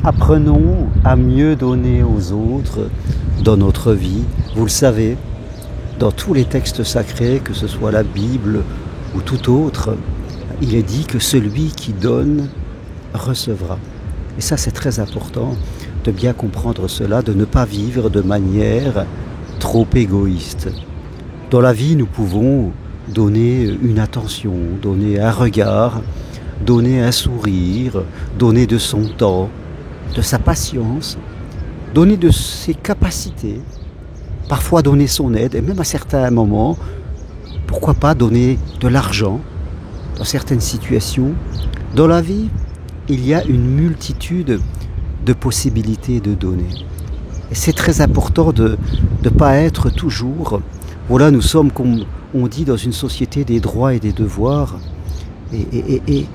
Apprenons à mieux donner aux autres dans notre vie. Vous le savez, dans tous les textes sacrés, que ce soit la Bible ou tout autre, il est dit que celui qui donne recevra. Et ça, c'est très important de bien comprendre cela, de ne pas vivre de manière trop égoïste. Dans la vie, nous pouvons donner une attention, donner un regard, donner un sourire, donner de son temps, de sa patience, donner de ses capacités, parfois donner son aide, et même à certains moments, pourquoi pas donner de l'argent dans certaines situations. Dans la vie, il y a une multitude de possibilités de donner. Et c'est très important de ne pas être toujours... Voilà, nous sommes, comme on dit, dans une société des droits et des devoirs, et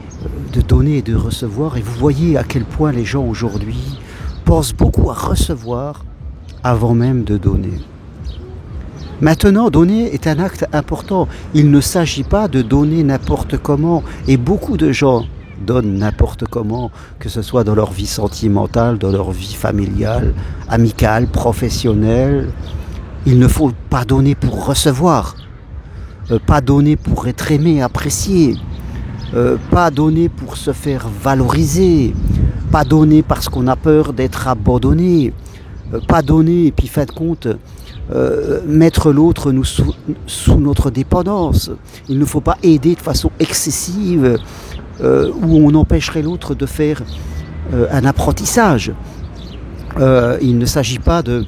de donner et de recevoir. Et vous voyez à quel point les gens aujourd'hui pensent beaucoup à recevoir avant même de donner. Maintenant, donner est un acte important. Il ne s'agit pas de donner n'importe comment. Et beaucoup de gens donnent n'importe comment, que ce soit dans leur vie sentimentale, dans leur vie familiale, amicale, professionnelle. Il ne faut pas donner pour recevoir, pas donner pour être aimé, apprécié, pas donner pour se faire valoriser, pas donner parce qu'on a peur d'être abandonné, pas donner et puis faites compte, mettre l'autre sous notre dépendance. Il ne faut pas aider de façon excessive où on empêcherait l'autre de faire un apprentissage. Il ne s'agit pas de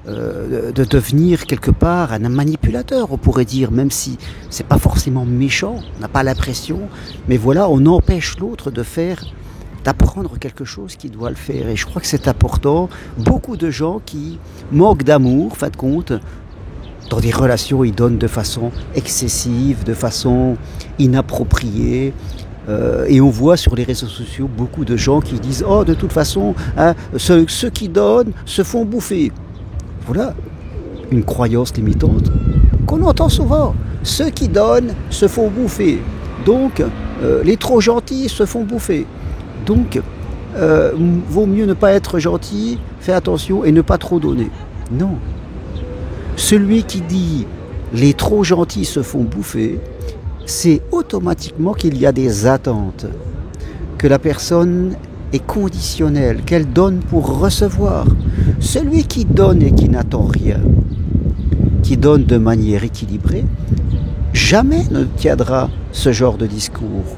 devenir quelque part un manipulateur, on pourrait dire, même si c'est pas forcément méchant, on n'a pas l'impression, mais voilà, on empêche l'autre d'apprendre quelque chose qu'il doit le faire. Et je crois que c'est important. Beaucoup de gens qui manquent d'amour, fin de compte, dans des relations, ils donnent de façon excessive, de façon inappropriée. Et on voit sur les réseaux sociaux beaucoup de gens qui disent « Oh, de toute façon, hein, ceux qui donnent se font bouffer ». Voilà une croyance limitante qu'on entend souvent. Ceux qui donnent se font bouffer. Donc, les trop gentils se font bouffer. Donc, vaut mieux ne pas être gentil, faire attention et ne pas trop donner. Non. Celui qui dit les trop gentils se font bouffer, c'est automatiquement qu'il y a des attentes, que la personne est conditionnelle, qu'elle donne pour recevoir. Celui qui donne et qui n'attend rien, qui donne de manière équilibrée, jamais ne tiendra ce genre de discours.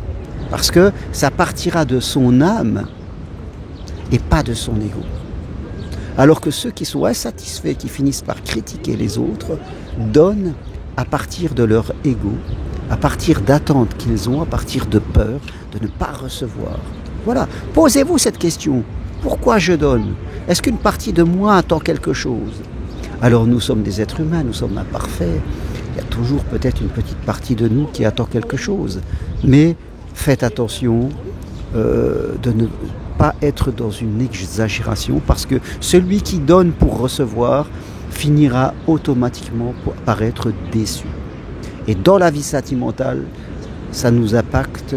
Parce que ça partira de son âme et pas de son ego. Alors que ceux qui sont insatisfaits, qui finissent par critiquer les autres, donnent à partir de leur ego, à partir d'attentes qu'ils ont, à partir de peur de ne pas recevoir. Voilà, posez-vous cette question. Pourquoi je donne? Est-ce qu'une partie de moi attend quelque chose? Alors nous sommes des êtres humains, nous sommes imparfaits. Il y a toujours peut-être une petite partie de nous qui attend quelque chose. Mais faites attention de ne pas être dans une exagération, parce que celui qui donne pour recevoir finira automatiquement par être déçu. Et dans la vie sentimentale, ça nous impacte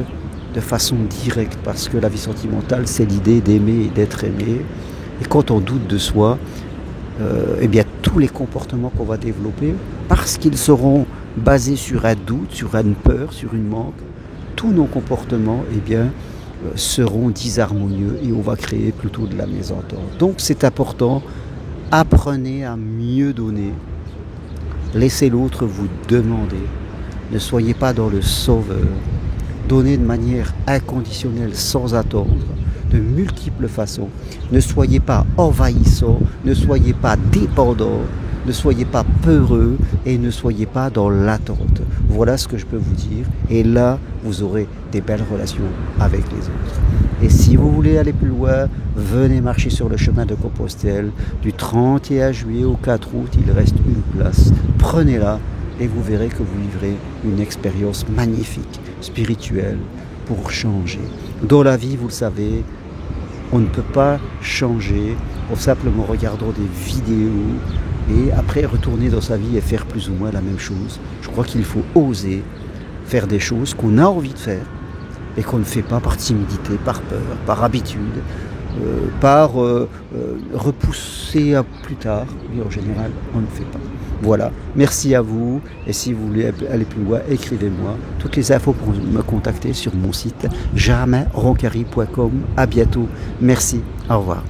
de façon directe, parce que la vie sentimentale, c'est l'idée d'aimer et d'être aimé. Et quand on doute de soi, eh bien tous les comportements qu'on va développer, parce qu'ils seront basés sur un doute, sur une peur, sur une manque, tous nos comportements eh bien, seront disharmonieux et on va créer plutôt de la mésentente. Donc c'est important, apprenez à mieux donner, laissez l'autre vous demander, ne soyez pas dans le sauveur, donnez de manière inconditionnelle, sans attendre, de multiples façons. Ne soyez pas envahissant, ne soyez pas dépendant, ne soyez pas peureux et ne soyez pas dans l'attente. Voilà ce que je peux vous dire. Et là, vous aurez des belles relations avec les autres. Et si vous voulez aller plus loin, venez marcher sur le chemin de Compostelle. Du 31 juillet au 4 août, il reste une place. Prenez-la et vous verrez que vous vivrez une expérience magnifique, spirituelle, pour changer. Dans la vie, vous le savez, on ne peut pas changer en simplement regardant des vidéos et après retourner dans sa vie et faire plus ou moins la même chose. Je crois qu'il faut oser faire des choses qu'on a envie de faire et qu'on ne fait pas par timidité, par peur, par habitude. par repousser à plus tard. Et en général, on ne fait pas. Voilà, merci à vous. Et si vous voulez aller plus loin, écrivez-moi. Toutes les infos pour me contacter sur mon site germainroncari.com. À bientôt. Merci. Au revoir.